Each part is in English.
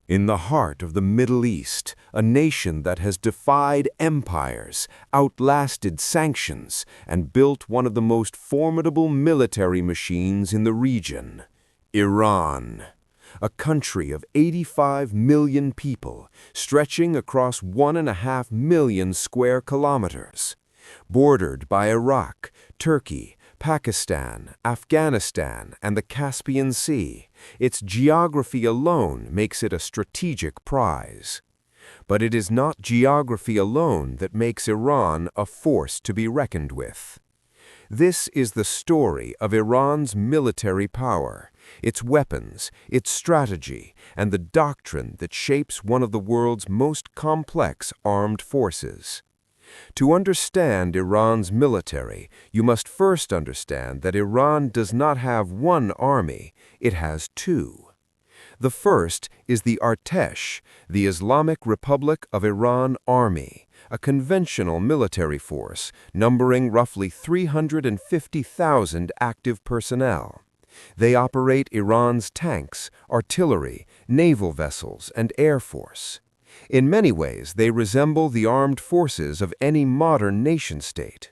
In the heart of the Middle East, a nation that has defied empires, outlasted sanctions, and built one of the most formidable military machines in the region, Iran. A country of 85 million people, stretching across 1.5 million square kilometers, bordered by Iraq, Turkey, Pakistan, Afghanistan, and the Caspian Sea. Its geography alone makes it a strategic prize. But it is not geography alone that makes Iran a force to be reckoned with. This is the story of Iran's military power, its weapons, its strategy, and the doctrine that shapes one of the world's most complex armed forces. To understand Iran's military, you must first understand that Iran does not have one army, it has two. The first is the Artesh, the Islamic Republic of Iran Army, a conventional military force numbering roughly 350,000 active personnel. They operate Iran's tanks, artillery, naval vessels, and air force. In many ways, they resemble the armed forces of any modern nation-state.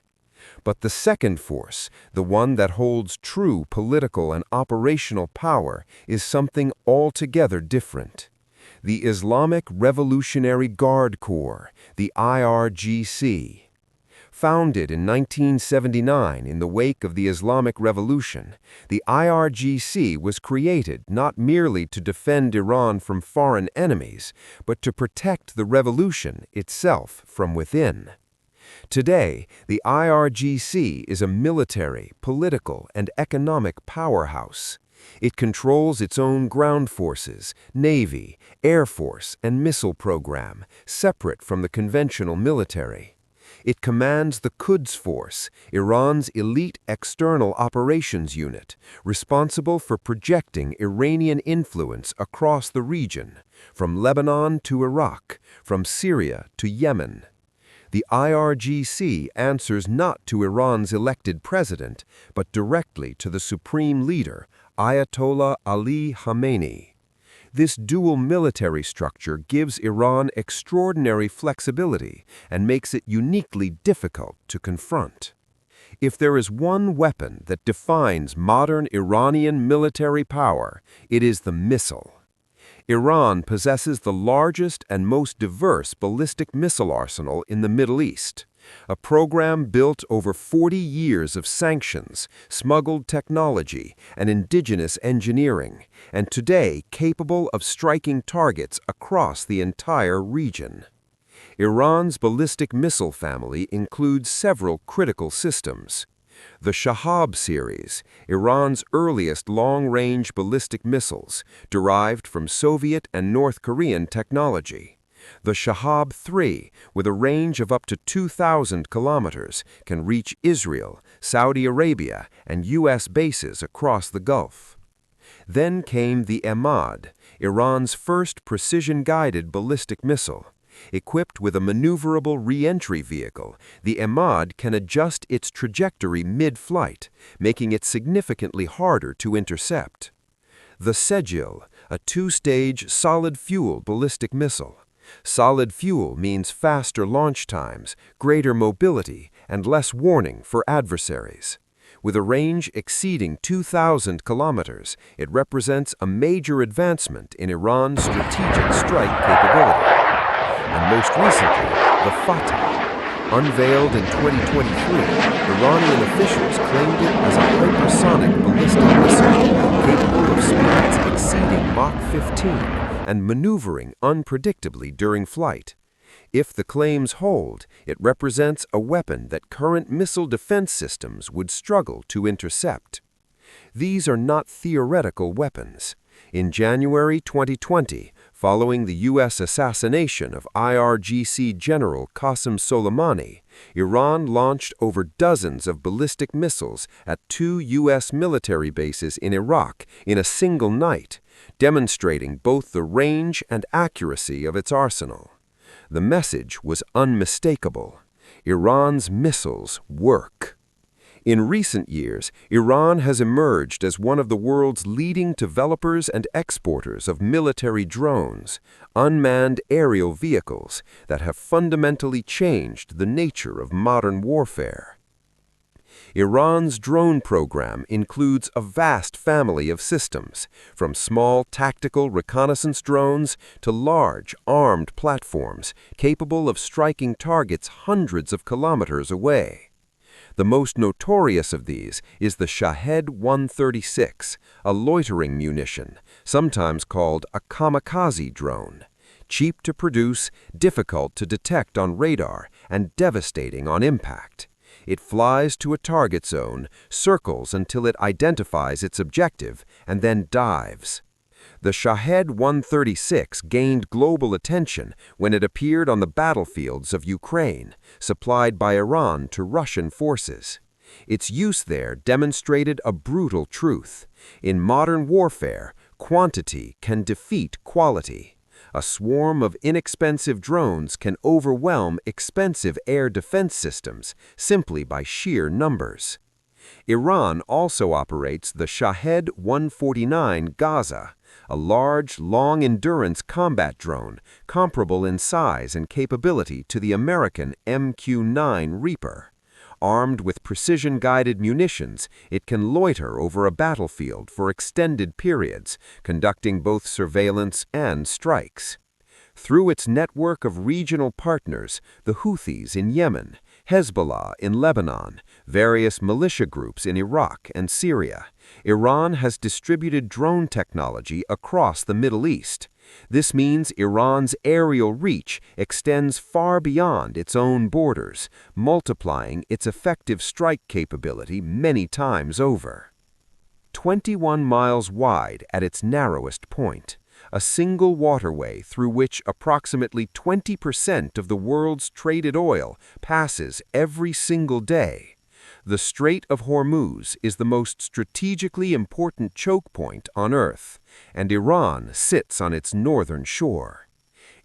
But the second force, the one that holds true political and operational power, is something altogether different. The Islamic Revolutionary Guard Corps, the IRGC. Founded in 1979 in the wake of the Islamic Revolution, the IRGC was created not merely to defend Iran from foreign enemies, but to protect the revolution itself from within. Today, the IRGC is a military, political, and economic powerhouse. It controls its own ground forces, navy, air force, and missile program, separate from the conventional military. It commands the Quds Force, Iran's elite external operations unit, responsible for projecting Iranian influence across the region, from Lebanon to Iraq, from Syria to Yemen. The IRGC answers not to Iran's elected president, but directly to the supreme leader, Ayatollah Ali Khamenei. This dual military structure gives Iran extraordinary flexibility and makes it uniquely difficult to confront. If there is one weapon that defines modern Iranian military power, it is the missile. Iran possesses the largest and most diverse ballistic missile arsenal in the Middle East, a program built over 40 years of sanctions, smuggled technology, and indigenous engineering, and today capable of striking targets across the entire region. Iran's ballistic missile family includes several critical systems. The Shahab series, Iran's earliest long-range ballistic missiles, derived from Soviet and North Korean technology. The Shahab 3, with a range of up to 2,000 kilometers, can reach Israel, Saudi Arabia, and U.S. bases across the Gulf. Then came the Emad, Iran's first precision-guided ballistic missile. Equipped with a maneuverable re-entry vehicle, the Emad can adjust its trajectory mid-flight, making it significantly harder to intercept. The Sejil, a two-stage solid-fuel ballistic missile. Solid fuel means faster launch times, greater mobility, and less warning for adversaries. With a range exceeding 2,000 kilometers, it represents a major advancement in Iran's strategic strike capability. And most recently, the Fateh. Unveiled in 2023, Iranian officials claimed it as a hypersonic ballistic missile capable of speeds exceeding Mach 15 and maneuvering unpredictably during flight. If the claims hold, it represents a weapon that current missile defense systems would struggle to intercept. These are not theoretical weapons. In January 2020, following the U.S. assassination of IRGC General Qasem Soleimani, Iran launched over dozens of ballistic missiles at 2 U.S. military bases in Iraq in a single night, demonstrating both the range and accuracy of its arsenal. The message was unmistakable. Iran's missiles work. In recent years, Iran has emerged as one of the world's leading developers and exporters of military drones, unmanned aerial vehicles that have fundamentally changed the nature of modern warfare. Iran's drone program includes a vast family of systems, from small tactical reconnaissance drones to large armed platforms capable of striking targets hundreds of kilometers away. The most notorious of these is the Shahed 136, a loitering munition, sometimes called a kamikaze drone. Cheap to produce, difficult to detect on radar, and devastating on impact. It flies to a target zone, circles until it identifies its objective, and then dives. The Shahed 136 gained global attention when it appeared on the battlefields of Ukraine, supplied by Iran to Russian forces. Its use there demonstrated a brutal truth. In modern warfare, quantity can defeat quality. A swarm of inexpensive drones can overwhelm expensive air defense systems simply by sheer numbers. Iran also operates the Shahed 149 Gaza, a large, long-endurance combat drone comparable in size and capability to the American MQ-9 Reaper. Armed with precision-guided munitions, it can loiter over a battlefield for extended periods, conducting both surveillance and strikes. Through its network of regional partners, the Houthis in Yemen, Hezbollah in Lebanon, various militia groups in Iraq and Syria, Iran has distributed drone technology across the Middle East. This means Iran's aerial reach extends far beyond its own borders, multiplying its effective strike capability many times over. 21 miles wide at its narrowest point, a single waterway through which approximately 20% of the world's traded oil passes every single day. The Strait of Hormuz is the most strategically important choke point on Earth, and Iran sits on its northern shore.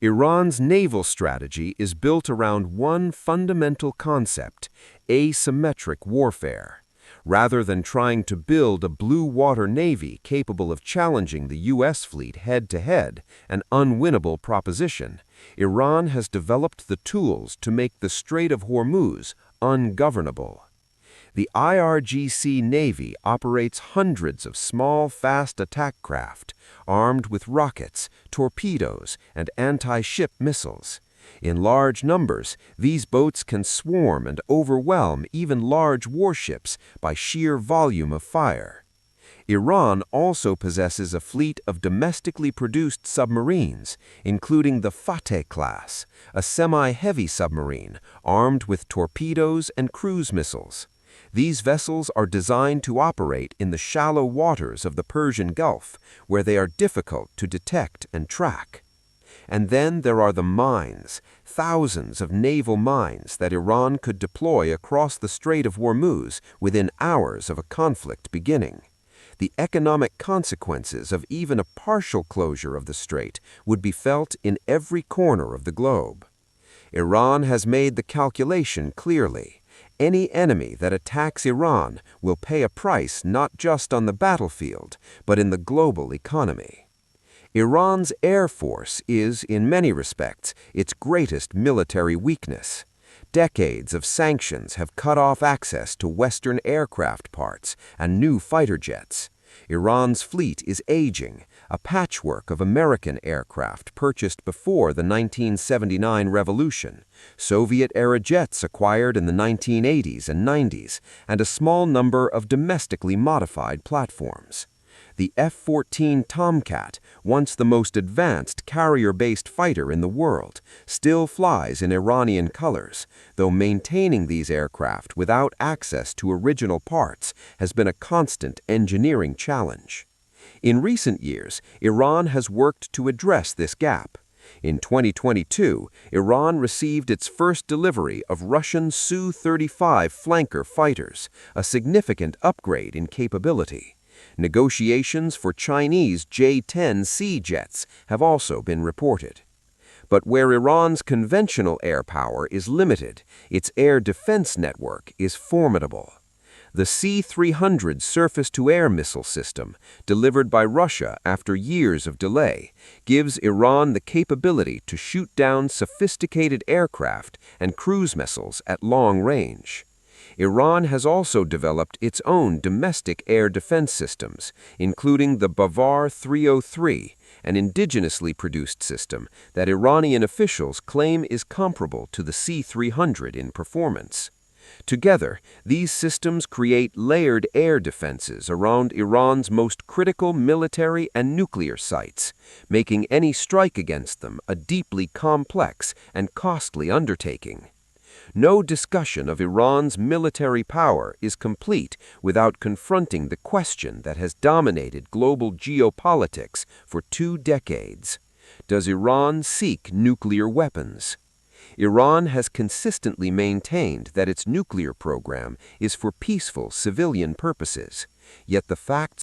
Iran's naval strategy is built around one fundamental concept: asymmetric warfare. Rather than trying to build a blue water navy capable of challenging the U.S. fleet head-to-head, an unwinnable proposition, Iran has developed the tools to make the Strait of Hormuz ungovernable. The IRGC Navy operates hundreds of small, fast attack craft, armed with rockets, torpedoes, and anti-ship missiles. In large numbers, these boats can swarm and overwhelm even large warships by sheer volume of fire. Iran also possesses a fleet of domestically produced submarines, including the Fateh class, a semi-heavy submarine armed with torpedoes and cruise missiles. These vessels are designed to operate in the shallow waters of the Persian Gulf, where they are difficult to detect and track. And then there are the mines, thousands of naval mines that Iran could deploy across the Strait of Hormuz within hours of a conflict beginning. The economic consequences of even a partial closure of the strait would be felt in every corner of the globe. Iran has made the calculation clearly. Any enemy that attacks Iran will pay a price not just on the battlefield, but in the global economy. Iran's Air Force is, in many respects, its greatest military weakness. Decades of sanctions have cut off access to Western aircraft parts and new fighter jets. Iran's fleet is aging, a patchwork of American aircraft purchased before the 1979 revolution, Soviet-era jets acquired in the 1980s and 90s, and a small number of domestically modified platforms. The F-14 Tomcat, once the most advanced carrier-based fighter in the world, still flies in Iranian colors, though maintaining these aircraft without access to original parts has been a constant engineering challenge. In recent years, Iran has worked to address this gap. In 2022, Iran received its first delivery of Russian Su-35 flanker fighters, a significant upgrade in capability. Negotiations for Chinese J-10C jets have also been reported. But where Iran's conventional air power is limited, its air defense network is formidable. The C-300 surface-to-air missile system, delivered by Russia after years of delay, gives Iran the capability to shoot down sophisticated aircraft and cruise missiles at long range. Iran has also developed its own domestic air defense systems, including the Bavar 303, an indigenously produced system that Iranian officials claim is comparable to the C-300 in performance. Together, these systems create layered air defenses around Iran's most critical military and nuclear sites, making any strike against them a deeply complex and costly undertaking. No discussion of Iran's military power is complete without confronting the question that has dominated global geopolitics for 2 decades. Does Iran seek nuclear weapons? Iran has consistently maintained that its nuclear program is for peaceful civilian purposes, yet the facts